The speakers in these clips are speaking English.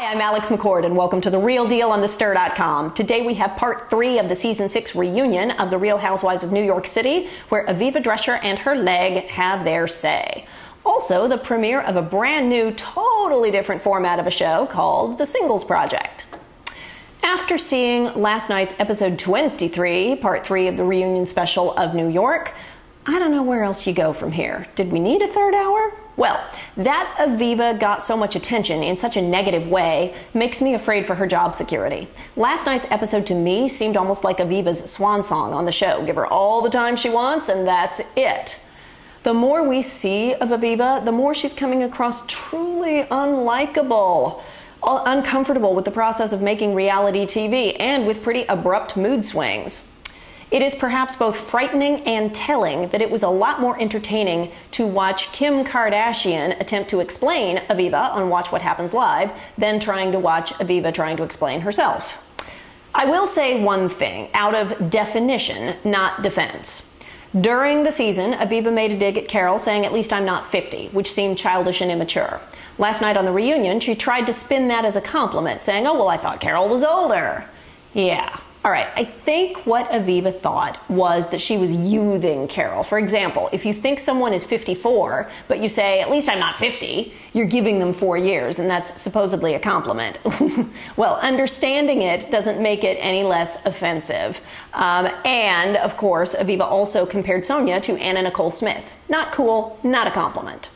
Hi, I'm Alex McCord, and welcome to The Real Deal on thestir.com. Today we have part 3 of the season 6 reunion of The Real Housewives of New York City, where Aviva Drescher and her leg have their say. Also, the premiere of a brand new, totally different format of a show called The Singles Project. After seeing last night's episode 23, part 3 of the reunion special of New York, I don't know where else you go from here. Did we need a third hour? Well, that Aviva got so much attention in such a negative way makes me afraid for her job security. Last night's episode to me seemed almost like Aviva's swan song on the show. Give her all the time she wants and that's it. The more we see of Aviva, the more she's coming across truly unlikable, uncomfortable with the process of making reality TV, and with pretty abrupt mood swings. It is perhaps both frightening and telling that it was a lot more entertaining to watch Kim Kardashian attempt to explain Aviva on Watch What Happens Live than trying to watch Aviva trying to explain herself. I will say one thing, out of definition, not defense. During the season, Aviva made a dig at Carole, saying, "At least I'm not 50, which seemed childish and immature. Last night on the reunion, she tried to spin that as a compliment, saying, "Oh, well, I thought Carole was older." Yeah. All right, I think what Aviva thought was that she was youthing Carole. For example, if you think someone is 54, but you say, "At least I'm not 50, you're giving them 4 years, and that's supposedly a compliment. Well, understanding it doesn't make it any less offensive. And, of course, Aviva also compared Sonia to Anna Nicole Smith. Not cool, not a compliment.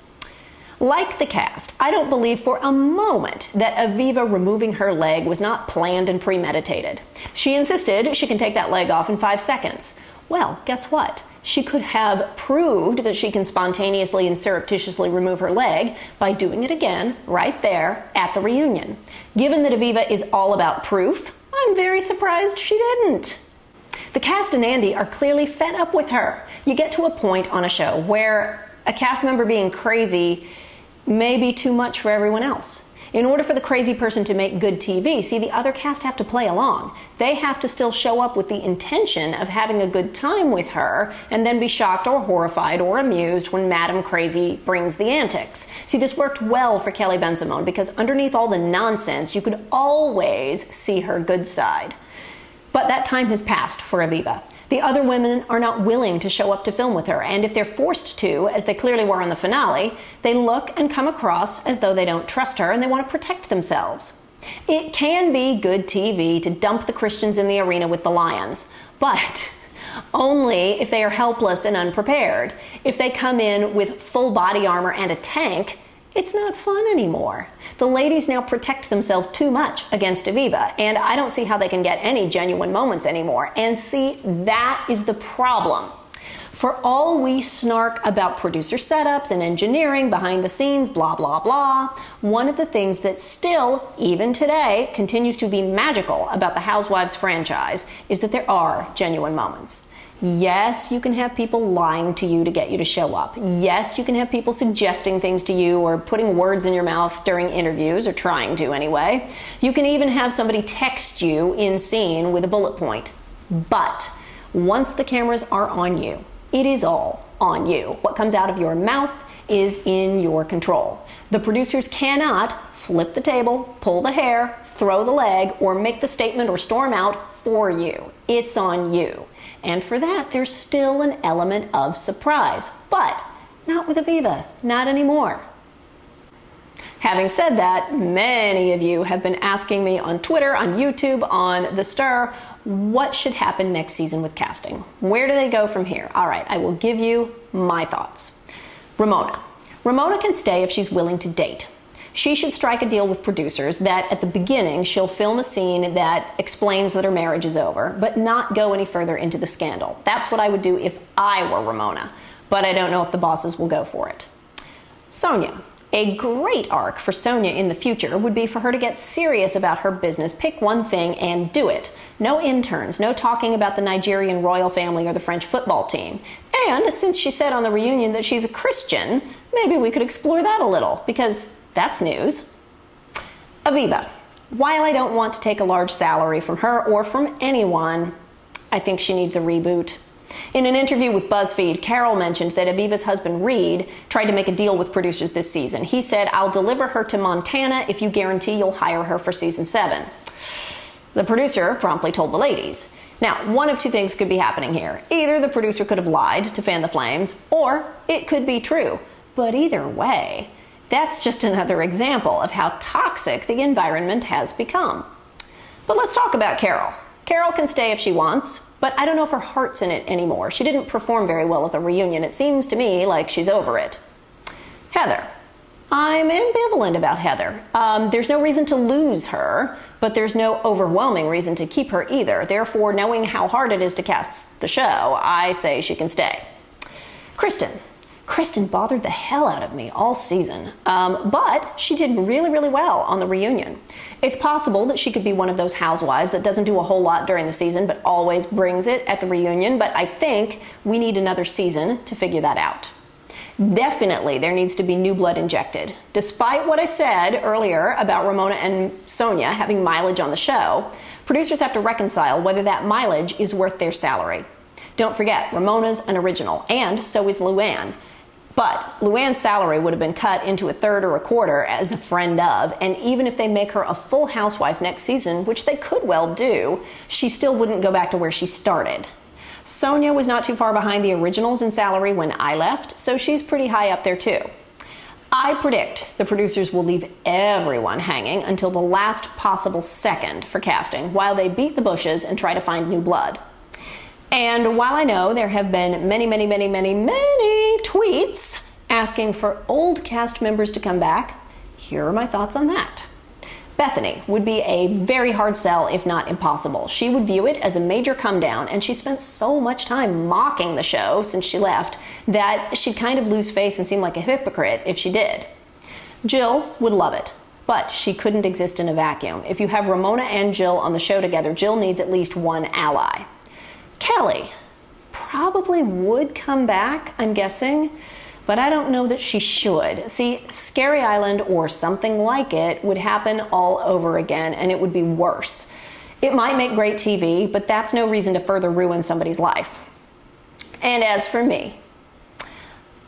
Like the cast, I don't believe for a moment that Aviva removing her leg was not planned and premeditated. She insisted she can take that leg off in 5 seconds. Well, guess what? She could have proved that she can spontaneously and surreptitiously remove her leg by doing it again right there at the reunion. Given that Aviva is all about proof, I'm very surprised she didn't. The cast and Andy are clearly fed up with her. You get to a point on a show where a cast member being crazy may be too much for everyone else. In order for the crazy person to make good TV, see, the other cast have to play along. They have to still show up with the intention of having a good time with her and then be shocked or horrified or amused when Madam Crazy brings the antics. See, this worked well for Kelly Bensimon because underneath all the nonsense, you could always see her good side. But that time has passed for Aviva. The other women are not willing to show up to film with her, and if they're forced to, as they clearly were on the finale, they look and come across as though they don't trust her and they want to protect themselves. It can be good TV to dump the Christians in the arena with the lions, but only if they are helpless and unprepared. If they come in with full body armor and a tank, it's not fun anymore. The ladies now protect themselves too much against Aviva, and I don't see how they can get any genuine moments anymore. And see, that is the problem. For all we snark about producer setups and engineering behind the scenes, blah, blah, blah, one of the things that still, even today, continues to be magical about the Housewives franchise is that there are genuine moments. Yes, you can have people lying to you to get you to show up. Yes, you can have people suggesting things to you or putting words in your mouth during interviews, or trying to anyway. You can even have somebody text you in scene with a bullet point. But once the cameras are on you, it is all on you. What comes out of your mouth is in your control. The producers cannot flip the table, pull the hair, throw the leg, or make the statement or storm out for you. It's on you. And for that, there's still an element of surprise. But not with Aviva. Not anymore. Having said that, many of you have been asking me on Twitter, on YouTube, on The Stir, what should happen next season with casting? Where do they go from here? All right, I will give you my thoughts. Ramona. Ramona can stay if she's willing to date. She should strike a deal with producers that at the beginning she'll film a scene that explains that her marriage is over, but not go any further into the scandal. That's what I would do if I were Ramona, but I don't know if the bosses will go for it. Sonia. A great arc for Sonia in the future would be for her to get serious about her business, pick one thing and do it. No interns, no talking about the Nigerian royal family or the French football team. And since she said on the reunion that she's a Christian, maybe we could explore that a little, because that's news. Aviva. While I don't want to take a large salary from her or from anyone, I think she needs a reboot. In an interview with BuzzFeed, Carole mentioned that Avivas' husband Reed tried to make a deal with producers this season. He said, "I'll deliver her to Montana if you guarantee you'll hire her for season 7. The producer promptly told the ladies. Now, one of two things could be happening here. Either the producer could have lied to fan the flames, or it could be true. But either way, that's just another example of how toxic the environment has become. But let's talk about Carole. Carole can stay if she wants, but I don't know if her heart's in it anymore. She didn't perform very well at the reunion. It seems to me like she's over it. Heather. I'm ambivalent about Heather. There's no reason to lose her, but there's no overwhelming reason to keep her either. Therefore, knowing how hard it is to cast the show, I say she can stay. Kristen. Kristen bothered the hell out of me all season, but she did really, really well on the reunion. It's possible that she could be one of those housewives that doesn't do a whole lot during the season, but always brings it at the reunion, but I think we need another season to figure that out. Definitely there needs to be new blood injected. Despite what I said earlier about Ramona and Sonia having mileage on the show, producers have to reconcile whether that mileage is worth their salary. Don't forget, Ramona's an original, and so is Luann. But Luann's salary would have been cut into a third or a quarter as a friend of, and even if they make her a full housewife next season, which they could well do, she still wouldn't go back to where she started. Sonia was not too far behind the originals in salary when I left, so she's pretty high up there too. I predict the producers will leave everyone hanging until the last possible second for casting while they beat the bushes and try to find new blood. And while I know there have been many tweets asking for old cast members to come back, here are my thoughts on that. Bethenny would be a very hard sell, if not impossible. She would view it as a major come down, and she spent so much time mocking the show since she left that she'd kind of lose face and seem like a hypocrite if she did. Jill would love it, but she couldn't exist in a vacuum. If you have Ramona and Jill on the show together, Jill needs at least one ally. Kelly probably would come back, I'm guessing, but I don't know that she should. See, Scary Island or something like it would happen all over again, and it would be worse. It might make great TV, but that's no reason to further ruin somebody's life. And as for me,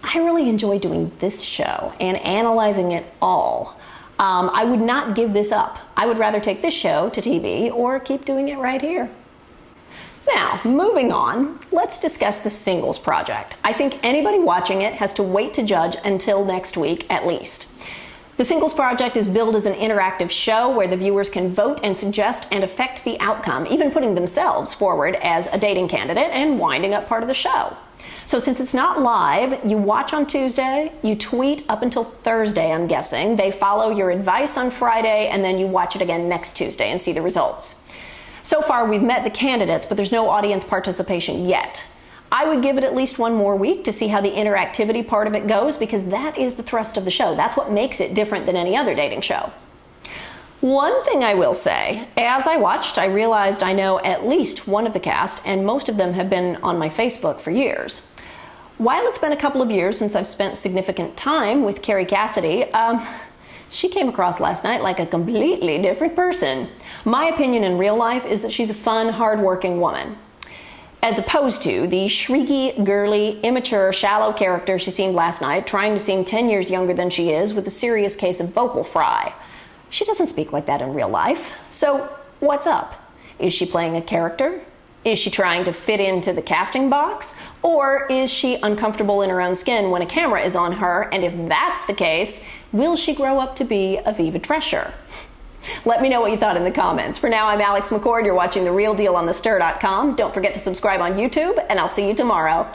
I really enjoy doing this show and analyzing it all. I would not give this up. I would rather take this show to TV or keep doing it right here. Now, moving on, let's discuss the Singles Project. I think anybody watching it has to wait to judge until next week at least. The Singles Project is billed as an interactive show where the viewers can vote and suggest and affect the outcome, even putting themselves forward as a dating candidate and winding up part of the show. So since it's not live, you watch on Tuesday, you tweet up until Thursday, I'm guessing. They follow your advice on Friday, and then you watch it again next Tuesday and see the results. So far, we've met the candidates, but there's no audience participation yet. I would give it at least one more week to see how the interactivity part of it goes, because that is the thrust of the show. That's what makes it different than any other dating show. One thing I will say, as I watched, I realized I know at least one of the cast, and most of them have been on my Facebook for years. While it's been a couple of years since I've spent significant time with Kerry Cassidy, she came across last night like a completely different person. My opinion in real life is that she's a fun, hard-working woman, as opposed to the shrieky, girly, immature, shallow character she seemed last night, trying to seem 10 years younger than she is with a serious case of vocal fry. She doesn't speak like that in real life. So what's up? Is she playing a character? Is she trying to fit into the casting box? Or is she uncomfortable in her own skin when a camera is on her? And if that's the case, will she grow up to be Aviva Drescher? Let me know what you thought in the comments. For now, I'm Alex McCord. You're watching The Real Deal on thestir.com. Don't forget to subscribe on YouTube, and I'll see you tomorrow.